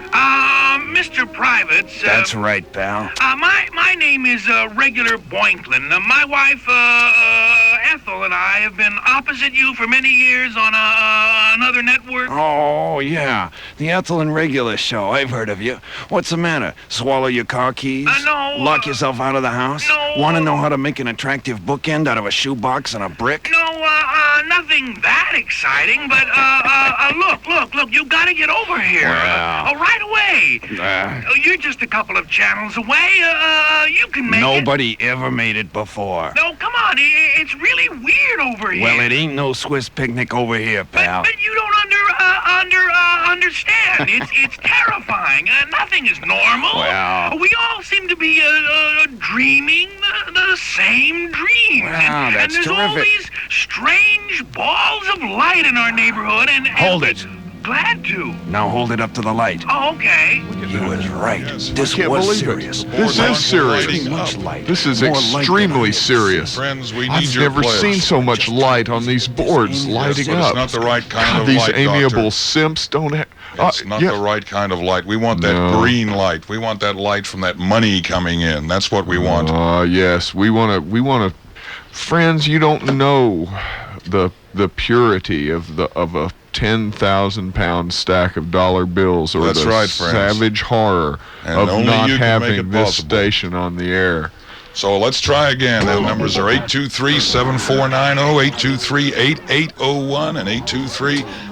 Mr. Private. That's right, pal. My name is Regular Boinklin. My wife, Ethel, and I have been opposite you for many years on another network. Oh, yeah. The Ethel and Regular show. I've heard of you. What's the matter? Swallow your car keys? No. Lock yourself out of the house? No. Want to know how to make an attractive bookend out of a shoebox and a brick? No, nothing that exciting, but, look, you gotta get over here. Well. Right away. You're just a couple of channels away. You can make Nobody ever made it before. No, come on. It's really weird over here. Well, it ain't no Swiss picnic over here, pal. But you don't understand. It's terrifying. Nothing is normal. Well. We all seem to be dreaming the same dream. Wow, and that's there's all terrific. these strange balls of light in our neighborhood, and Hold it. Glad to. Now hold it up to the light. Oh, okay. He was right. This can't was believe serious. it. This is serious. Much light. This is More light than extremely serious. Friends, we need I've your never pledge. seen so much light on these boards lighting but up. it's not the right kind of These light, amiable Doctor. simps don't have... It's not the right kind of light. We want that green light. We want that light from that money coming in. That's what we want. Yes, we want to... Friends, you don't know the purity of a 10,000-pound stack of dollar bills, or That's the right, friends. savage horror And of only not you can make having it this possible. station on the air. So let's try again. The numbers are 823-7490, 823-8801, and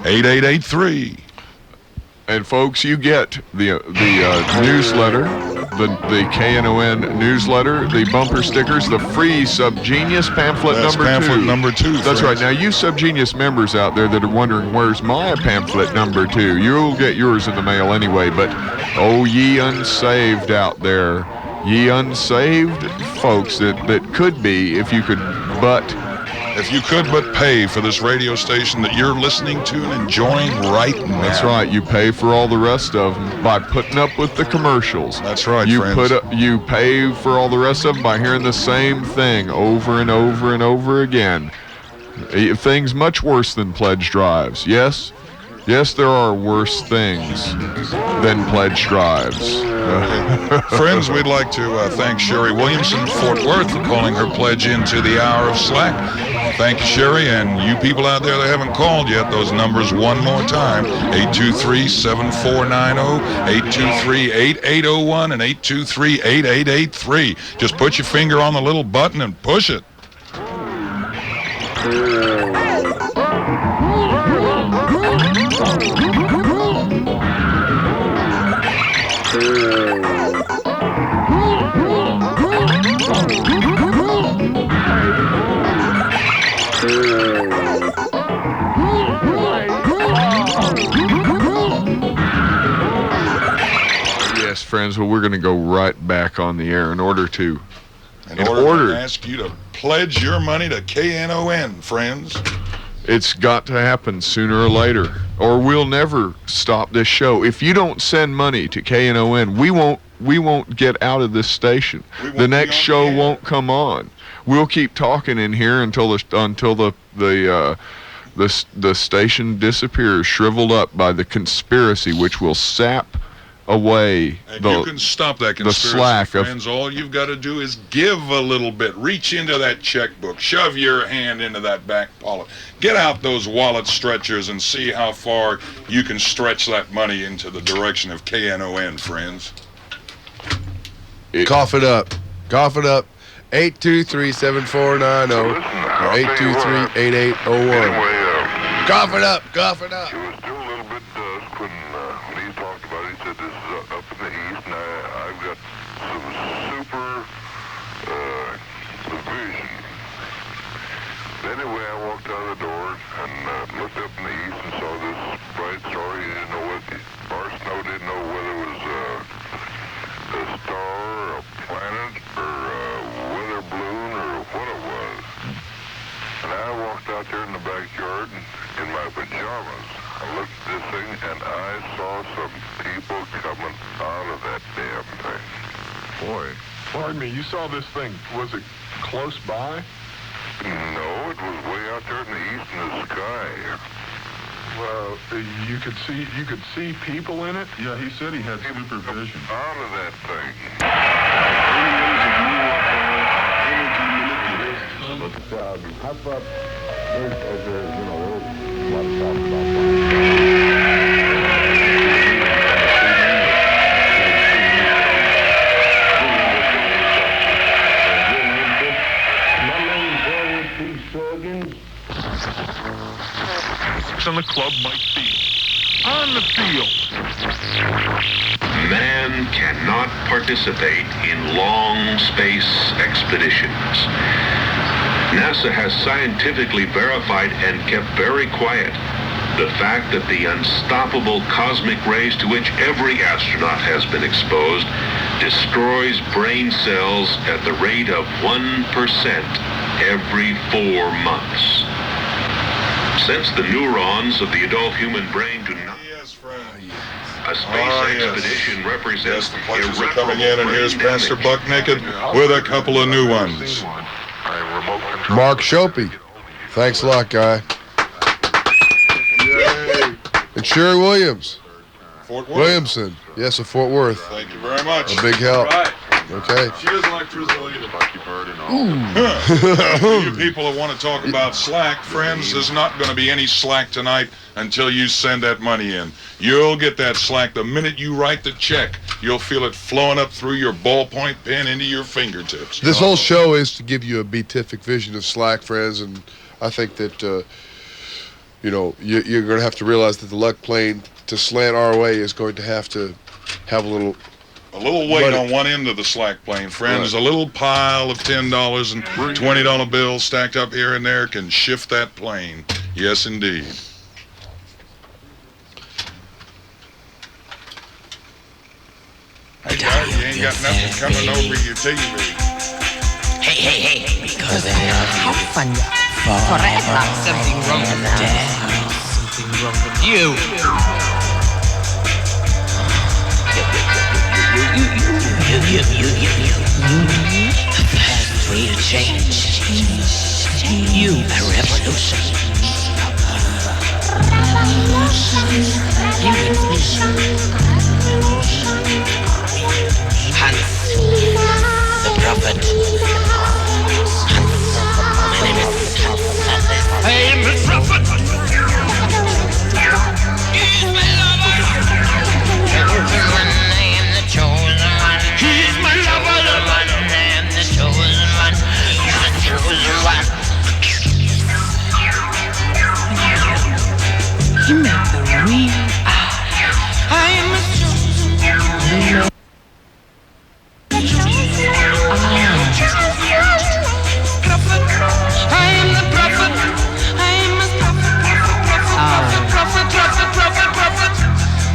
823-8883. And folks, you get the newsletter the KNON newsletter, the bumper stickers, the free Subgenius pamphlet That's number 2. pamphlet number 2. That's friends. right. Now, you Subgenius members out there that are wondering, where's my pamphlet number 2? You'll get yours in the mail anyway, but oh, ye unsaved out there, ye unsaved folks that could be if you could but pay for this radio station that you're listening to and enjoying right now. That's right. You pay for all the rest of them by putting up with the commercials. That's right, you friends. You pay for all the rest of them by hearing the same thing over and over and over again. Things much worse than pledge drives. Yes, there are worse things than pledge drives. Friends, we'd like to thank Sherry Williamson of Fort Worth for calling her pledge into the Hour of Slack. Thank you, Sherry, and you people out there that haven't called yet, those numbers one more time, 823-7490, 823-8801, and 823-8883. Just put your finger on the little button and push it. Yes, friends, well, we're going to go right back on the air in order to ask you to pledge your money to KNON, friends. It's got to happen sooner or later, or we'll never stop this show. If you don't send money to KNON, we won't get out of this station. The next show won't come on. We'll keep talking in here until the station disappears, shriveled up by the conspiracy, which will sap away and you can stop that conspiracy, slack friends. All you've got to do is give a little bit. Reach into that checkbook. Shove your hand into that back pocket. Get out those wallet stretchers and see how far you can stretch that money into the direction of KNON, friends. Cough it up. 823-7490 or 823-8801. Cough it up. She was still a little bit dusk when he talked about it. He said this is up in the east, and I've got some super vision. Anyway, I walked out of the door and looked up in the east and saw this bright star. He didn't know what Snow didn't know whether it was a star, a planet, or a weather balloon, or what it was. And I walked out there in the backyard in my pajamas. I looked at this thing and I saw some people coming out of that damn thing. Boy, pardon me, you saw this thing. Was it close by? No, it was way out there in the east in the sky. Well, you could see people in it? Yeah, he said he had supervision. Out of that thing. Hop up. There's a lot of talk about on the club might be on the field. Man cannot participate in long space expeditions. NASA has scientifically verified and kept very quiet the fact that the unstoppable cosmic rays to which every astronaut has been exposed destroys brain cells at the rate of 1% every 4 months. Since the neurons of the adult human brain do not... A space expedition represents the pledges are coming in, and here's Pastor Buck Naked with a couple of new ones. Mark Shopey. Thanks a lot, guy. And Sherry Williams. Fort Worth. Williamson. Yes, of Fort Worth. Thank you very much. A big help. Right. Okay. She doesn't like Brazilian. You people that want to talk about slack, friends, there's not going to be any slack tonight until you send that money in. You'll get that slack the minute you write the check. You'll feel it flowing up through your ballpoint pen into your fingertips. This whole show is to give you a beatific vision of slack, friends, and I think that, you're going to have to realize that the luck plane to slant our way is going to have a little A little weight But- on one end of the slack plane, friends. A little pile of $10 and $20 bills stacked up here and there can shift that plane. Yes, indeed. Hey, Bart, you ain't got nothing coming over your TV. Hey, because How fun. Forever. Something wrong with Dad. Something wrong with you. You. Fast way to change. You, a revolution. Hans, the prophet. My name is Hans. I am the prophet. He's my lover. I am the chosen one. He's my lover. I am the chosen one. He's the chosen one. You make the real. I am the chosen one.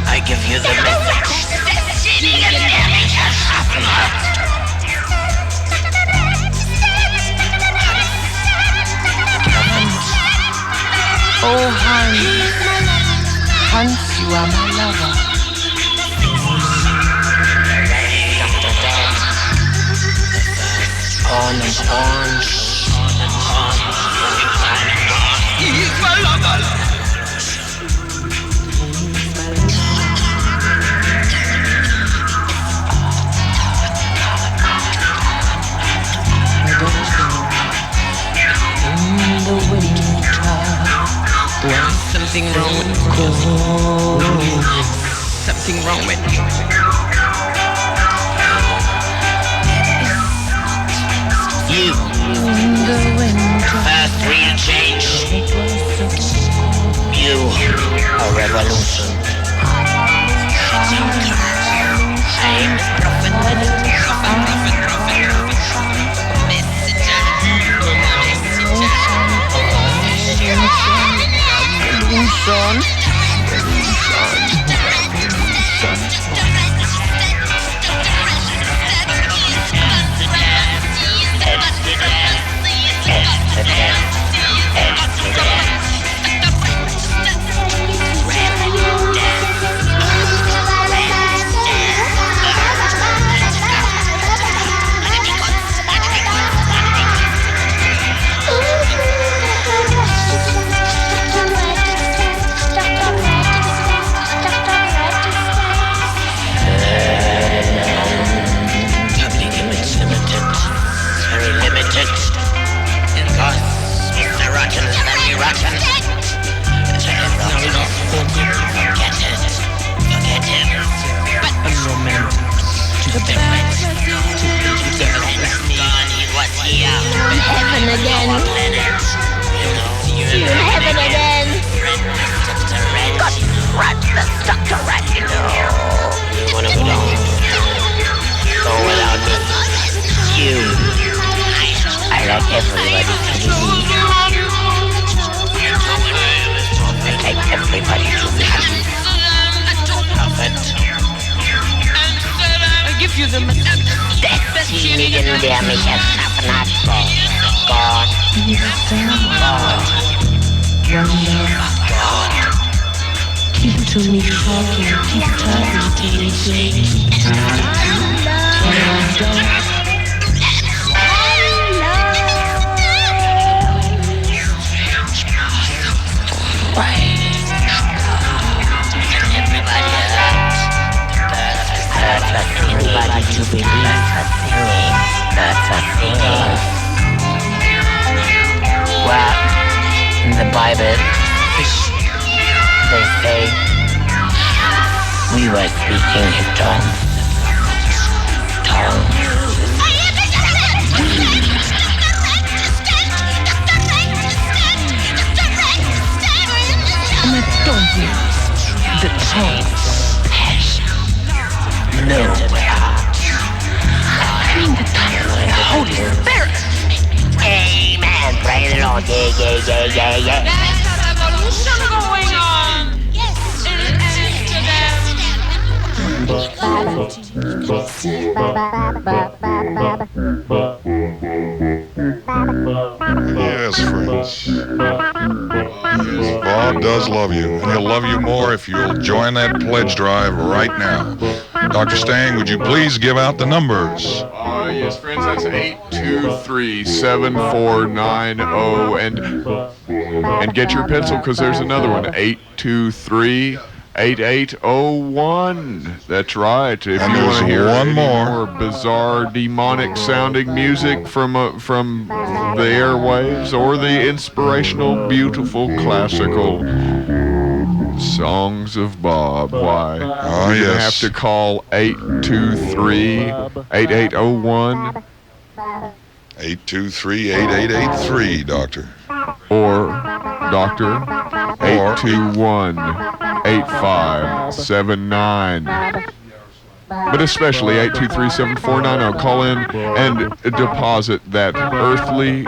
I give you the message. Oh, Hans. Hans, you are my lover. On and on. He's my lover. In the winter, when something wrong with cold, something wrong with you. You, fast real change. You, a revolution. I'm the prophet. Nowhere. Holy Spirit. Amen. Praise the Lord. Yeah. There's a revolution going on. Yes. In Yes, friends. Bob does love you, and he'll love you more if you'll join that pledge drive right now. Dr. Stang, would you please give out the numbers? Yes, friends, that's 823-7490, and get your pencil because there's another one, 823-8801. That's right. If And you want to there's hear one any more. bizarre, demonic sounding music from the airwaves, or the inspirational, beautiful, classical songs of Bob, why? You're going to have to call 823-8801. 823-8883, Doctor. Or, Doctor, 821-8579. But especially 823-7490. Call in and deposit that earthly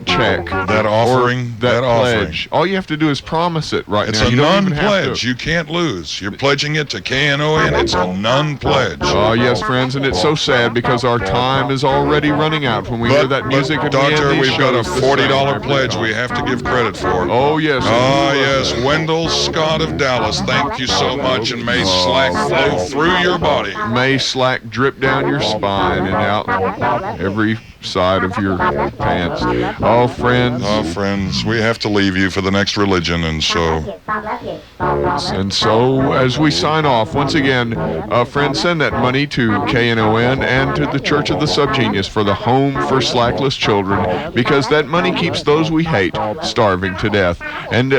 check. That offering. That pledge. All you have to do is promise it right It's now. a You don't even have non-pledge. You can't lose. You're pledging it to KNON. It's a non-pledge. Oh, yes, friends, and it's so sad because our time is already running out when we hear that music. And Doctor, we we've got a $40 pledge we have to give credit for. Oh, yes. Ah, yes. Wendell Scott of Dallas, thank you so much, and may slack flow through your body. May slack drip down your spine and out every side of your pants. Oh, friends. Oh, friends, we have to leave you for the next religion, and so as we sign off, once again, friends, send that money to KNON and to the Church of the Subgenius for the Home for Slackless Children, because that money keeps those we hate starving to death. And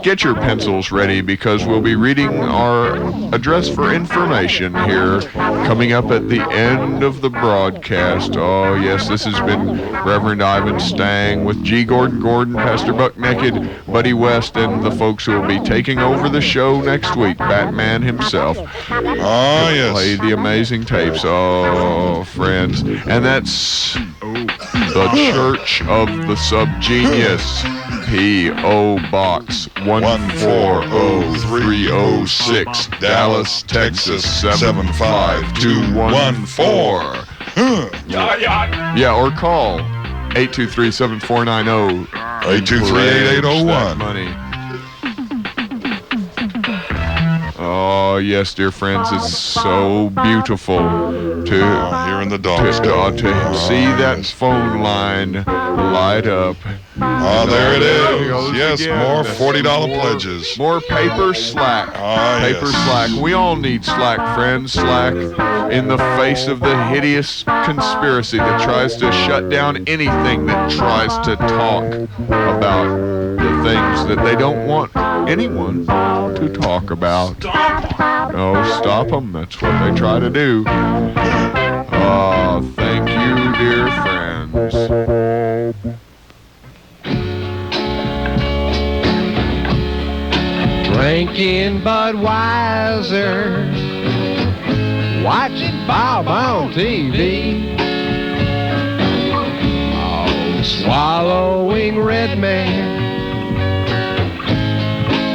get your pencils ready, because we'll be reading our address for information here coming up at the end of the broadcast. Oh, yes, this has been Reverend Ivan Stang with G. Gordon, Pastor Buck Naked, Buddy West, and the folks who will be taking over the show next week, Batman himself. Oh, yes. Play the amazing tapes. Oh, friends. And that's the Church of the Subgenius. P.O. Box 140306, Dallas, Texas 75214. Yeah, or call 823-7490. 823-8801. Money. Oh, yes, dear friends, it's so beautiful to hear in the dogs to see that phone line light up. Oh, there it is. Yes, again. more $40 pledges. More paper slack. Paper slack. We all need slack, friends. Slack in the face of the hideous conspiracy that tries to shut down anything that tries to talk about the things that they don't want anyone to talk about. No, stop them. That's what they try to do. Oh, thank you, dear friends. Drinking Budweiser, watching Bob on TV, oh, swallowing Red Man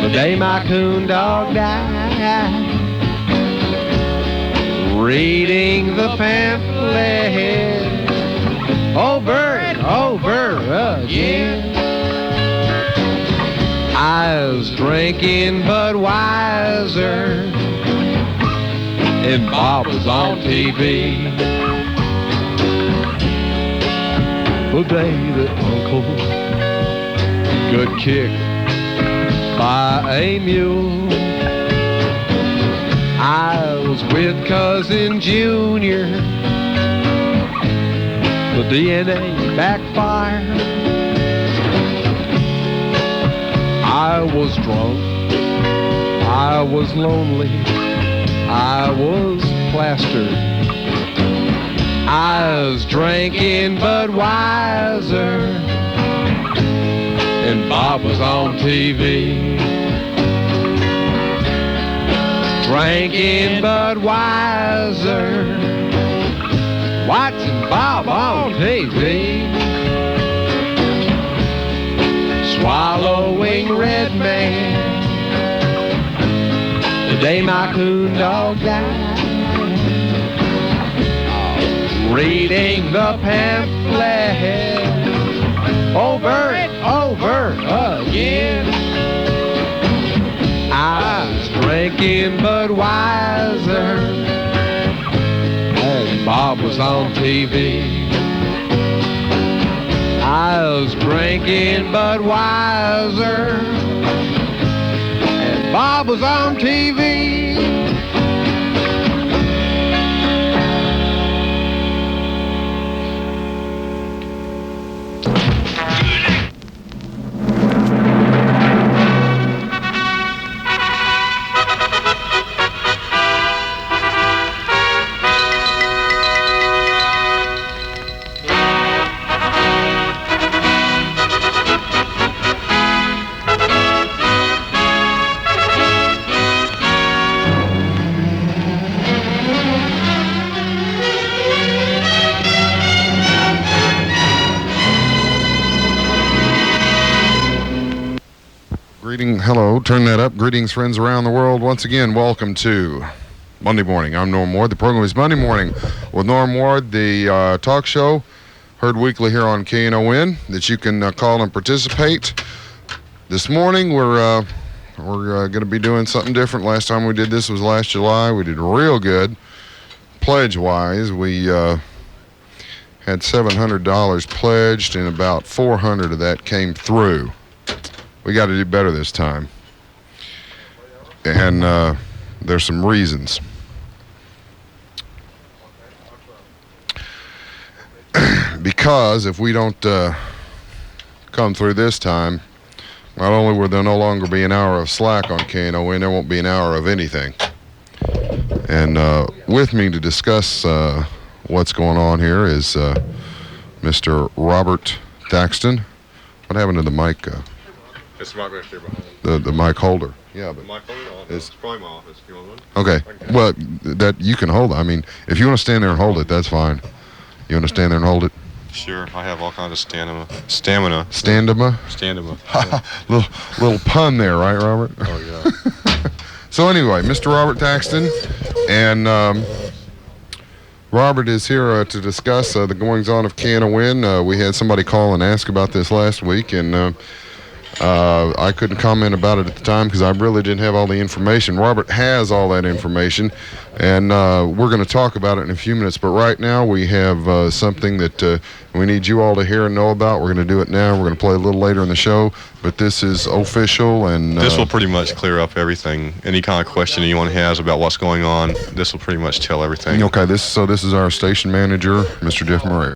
the day my coon dog died, reading the pamphlet over and over again. I was drinking Budweiser, and Bob was on TV. The day that Uncle got kicked by a mule, I was with Cousin Junior. The DNA backfired. I was drunk, I was lonely, I was plastered. I was drinking Budweiser, and Bob was on TV. Drinking Budweiser, watching Bob on TV, swallowing red man. The day my coon dog died, reading the pamphlet over and over again. I was drinking Budweiser and Bob was on TV. I was drinking Budweiser and Bob was on TV. Hello, turn that up. Greetings, friends around the world. Once again, welcome to Monday Morning. I'm Norm Ward. The program is Monday Morning with Norm Ward, the talk show, heard weekly here on KNON, that you can call and participate. This morning, we're going to be doing something different. Last time we did this was last July. We did real good. Pledge-wise, we had $700 pledged, and about $400 of that came through. We got to do better this time. And there's some reasons. Because if we don't come through this time, not only will there no longer be an hour of slack on KNON, there won't be an hour of anything. And with me to discuss what's going on here is Mr. Robert Thaxton. What happened to the mic? It's right back there behind. The mic holder. Yeah, but the mic holder? It's probably my office. You want one? Okay. Well, that you can hold it. I mean, if you want to stand there and hold it, that's fine. You want to stand there and hold it? Sure. I have all kinds of stamina. Stamina. Yeah. little pun there, right, Robert? Oh, yeah. So anyway, Mr. Robert Thaxton, and Robert is here to discuss the goings-on of KNON. We had somebody call and ask about this last week, and I couldn't comment about it at the time because I really didn't have all the information. Robert has all that information, and we're going to talk about it in a few minutes. But right now we have something that we need you all to hear and know about. We're going to do it now. We're going to play a little later in the show, but this is official. And this will pretty much clear up everything. Any kind of question anyone has about what's going on, this will pretty much tell everything. Okay, this is our station manager, Mr. Jeff Murray.